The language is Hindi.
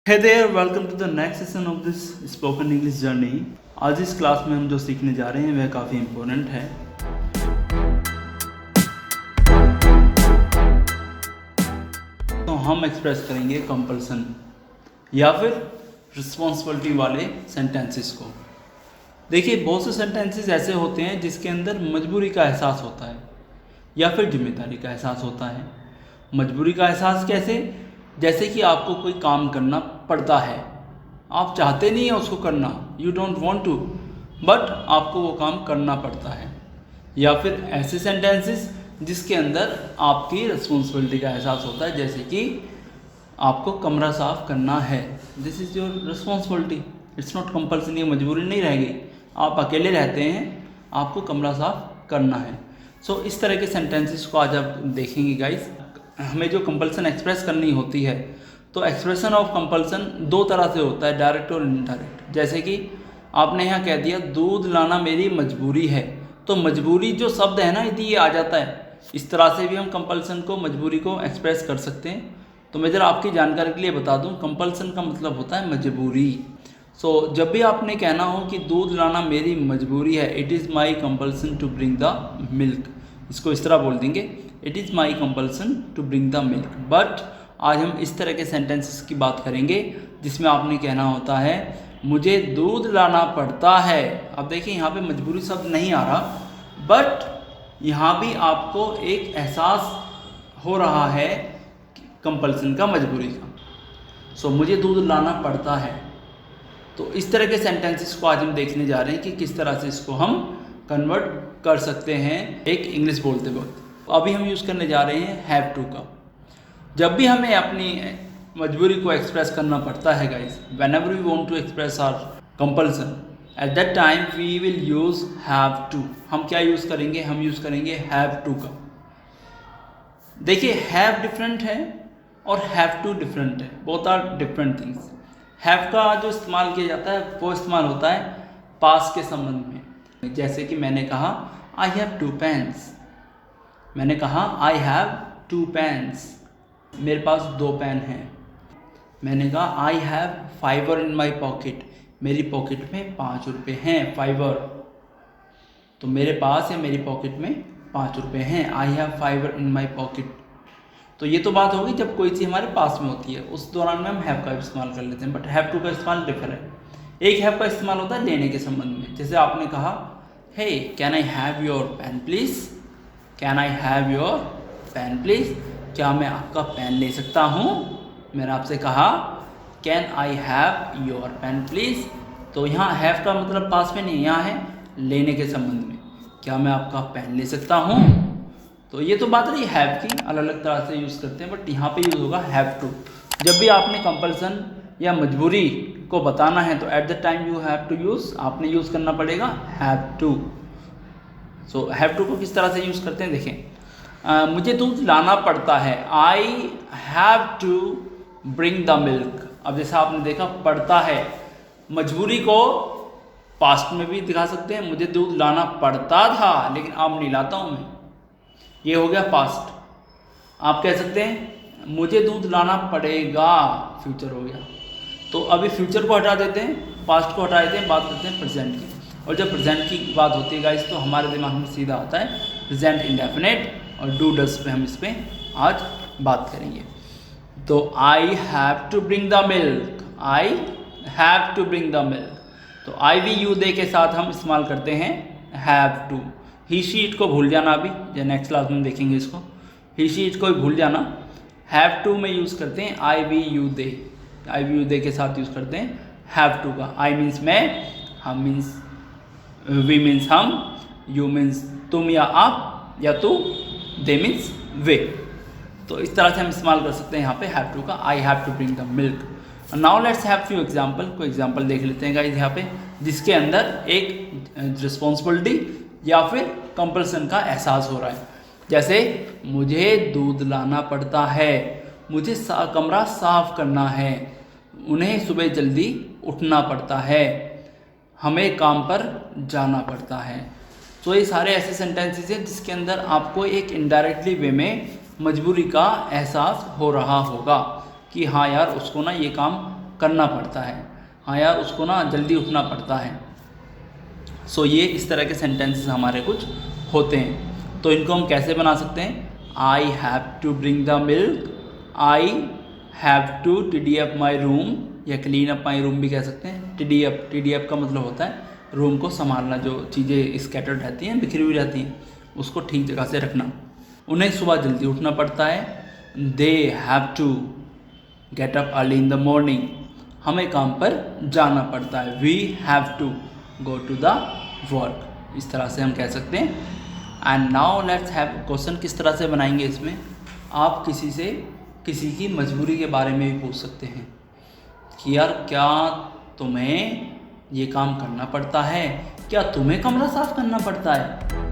Hey there, welcome to the next session of this spoken English journey. आज इस क्लास में हम जो सीखने जा रहे हैं वह काफ़ी इम्पोर्टेंट है। तो हम एक्सप्रेस करेंगे कंपल्सन या फिर रिस्पॉन्सिबिलिटी वाले सेंटेंसेस को। देखिए, बहुत से सेंटेंसेस ऐसे होते हैं जिसके अंदर मजबूरी का एहसास होता है या फिर जिम्मेदारी का एहसास होता है। मजबूरी का एहसास कैसे? जैसे कि आपको कोई काम करना पड़ता है, आप चाहते नहीं हैं उसको करना, you don't want to, but आपको वो काम करना पड़ता है। या फिर ऐसे सेंटेंसेस जिसके अंदर आपकी रिस्पॉन्सिबिलिटी का एहसास होता है, जैसे कि आपको कमरा साफ़ करना है, this is your responsibility, it's not compulsory, मजबूरी नहीं रहेगी, आप अकेले रहते हैं, आपको कमरा साफ़ करना है। सो इस तरह के सेंटेंसेस को आज आप देखेंगे गाइस। हमें जो कंपल्सन एक्सप्रेस करनी होती है, तो एक्सप्रेशन ऑफ कंपल्सन दो तरह से होता है, डायरेक्ट और इनडायरेक्ट। जैसे कि आपने यहाँ कह दिया दूध लाना मेरी मजबूरी है, तो मजबूरी जो शब्द है ना, यदि ये आ जाता है, इस तरह से भी हम कंपल्सन को, मजबूरी को एक्सप्रेस कर सकते हैं। तो मैं ज़रा आपकी जानकारी के लिए बता दूँ, कंपल्सन का मतलब होता है मजबूरी। सो जब भी आपने कहना हो कि दूध लाना मेरी मजबूरी है, it is my compulsion to bring the milk, इसको इस तरह बोल देंगे, it is my compulsion to bring the milk. But आज हम इस तरह के सेंटेंसेस की बात करेंगे जिसमें आपने कहना होता है मुझे दूध लाना पड़ता है। अब देखिए, यहाँ पे मजबूरी शब्द नहीं आ रहा, बट यहाँ भी आपको एक एहसास हो रहा है कंपल्सन का, मजबूरी का। सो मुझे दूध लाना पड़ता है। तो इस तरह के सेंटेंसेस को आज हम देखने जा रहे हैं कि किस तरह से इसको हम कन्वर्ट कर सकते हैं एक इंग्लिश बोलते वक्त। अभी हम यूज़ करने जा रहे हैं हैव टू का। जब भी हमें अपनी मजबूरी को एक्सप्रेस करना पड़ता है guys, whenever we want to express our compulsion, at that time we will use have to. हम क्या यूज़ करेंगे? हम यूज़ करेंगे हैव टू का। देखिए, हैव डिफरेंट है और हैव टू डिफरेंट है, both are different things. Have का जो इस्तेमाल किया जाता है वो इस्तेमाल होता है पास्ट के संबंध में। जैसे कि मैंने कहा आई हैव टू पेन्स, मैंने कहा आई हैव टू पेन्स, मेरे पास 2 पेन हैं। मैंने कहा I have fiver in my pocket, मेरी पॉकेट में 5 रुपये हैं, फाइवर। तो मेरे पास या मेरी पॉकेट में 5 रुपये हैं, I have fiver in my pocket. तो ये तो बात होगी जब कोई चीज़ हमारे पास में होती है, उस दौरान में हम हैव का इस्तेमाल कर लेते हैं, बट हैव टू का इस्तेमाल डिफर है। एक हैव का इस्तेमाल होता है लेने के संबंध में। जैसे आपने कहा hey can I have your pen please, can I have your pen please, क्या मैं आपका पेन ले सकता हूँ? मैंने आपसे कहा can I have your pen please. तो यहाँ हैव का मतलब पास में नहीं, यहाँ है लेने के संबंध में, क्या मैं आपका पेन ले सकता हूँ? तो ये तो बात रही हैव की, अलग अलग तरह से यूज़ करते हैं, बट यहाँ पे यूज़ होगा हैव टू। जब भी आपने कंपल्सन या मजबूरी को बताना है तो at the time you have to use, आपने यूज़ करना पड़ेगा have to. So have to को किस तरह से यूज़ करते हैं देखें। मुझे दूध लाना पड़ता है, I have to bring the milk. अब जैसा आपने देखा पड़ता है, मजबूरी को पास्ट में भी दिखा सकते हैं, मुझे दूध लाना पड़ता था लेकिन अब नहीं लाता हूँ मैं, ये हो गया पास्ट। आप कह सकते हैं मुझे दूध लाना पड़ेगा, फ्यूचर हो गया। तो अभी फ्यूचर को हटा देते हैं, पास्ट को हटा देते हैं, बात करते हैं प्रेजेंट की। और जब प्रेजेंट की बात होती है गाइस, तो हमारे दिमाग में सीधा आता है प्रेजेंट इंडेफिनेट, और डू डज पे हम इस पर आज बात करेंगे। तो I have to bring the milk, I have to bring the milk. तो आई वी यू दे के साथ हम इस्तेमाल करते हैं have to. He she it को भूल जाना, अभी या नेक्स्ट क्लास में देखेंगे इसको, ही शी इट को भूल जाना। हैव टू में यूज़ करते हैं आई वी यू दे, आई वी यू दे के साथ यूज़ करते हैं हैव टू का। आई मीन्स मैं, हम मीन्स वी मीन्स हम, यू मीन्स तुम या आप या तू, दे मीन्स वे। तो इस तरह से हम इस्तेमाल कर सकते हैं यहाँ पे हैव टू का, I have to bring the milk. Now let's have few example, कोई एग्जाम्पल देख लेते हैं गाइस यहाँ पे, जिसके अंदर एक रिस्पॉन्सिबिलिटी या फिर कंपल्सन का एहसास हो रहा है। जैसे मुझे दूध लाना पड़ता है, मुझे कमरा साफ करना है, उन्हें सुबह जल्दी उठना पड़ता है, हमें काम पर जाना पड़ता है। तो ये सारे ऐसे सेंटेंसेस हैं जिसके अंदर आपको एक इनडायरेक्टली वे में मजबूरी का एहसास हो रहा होगा कि हाँ यार उसको ना ये काम करना पड़ता है। हाँ यार, उसको ना जल्दी उठना पड़ता है। सो ये इस तरह के सेंटेंसेस हमारे कुछ होते हैं। तो इनको हम कैसे बना सकते हैं? I have to bring the milk, I have to tidy up my room, या क्लीन अप माई रूम भी कह सकते हैं। टिडी अप का मतलब होता है रूम को संभालना, जो चीज़ें स्कैटर्ड रहती हैं, बिखरी हुई रहती हैं, उसको ठीक जगह से रखना। उन्हें सुबह जल्दी उठना पड़ता है। They have to get up early in the morning, हमें काम पर जाना पड़ता है। We have to go to the work, इस तरह से हम कह सकते हैं। And now let's have question किस तरह से बनाएंगे इसमें? आप किसी से किसी की मजबूरी के बारे में भी पूछ सकते हैं कि यार क्या तुम्हें ये काम करना पड़ता है? क्या तुम्हें कमरा साफ करना पड़ता है?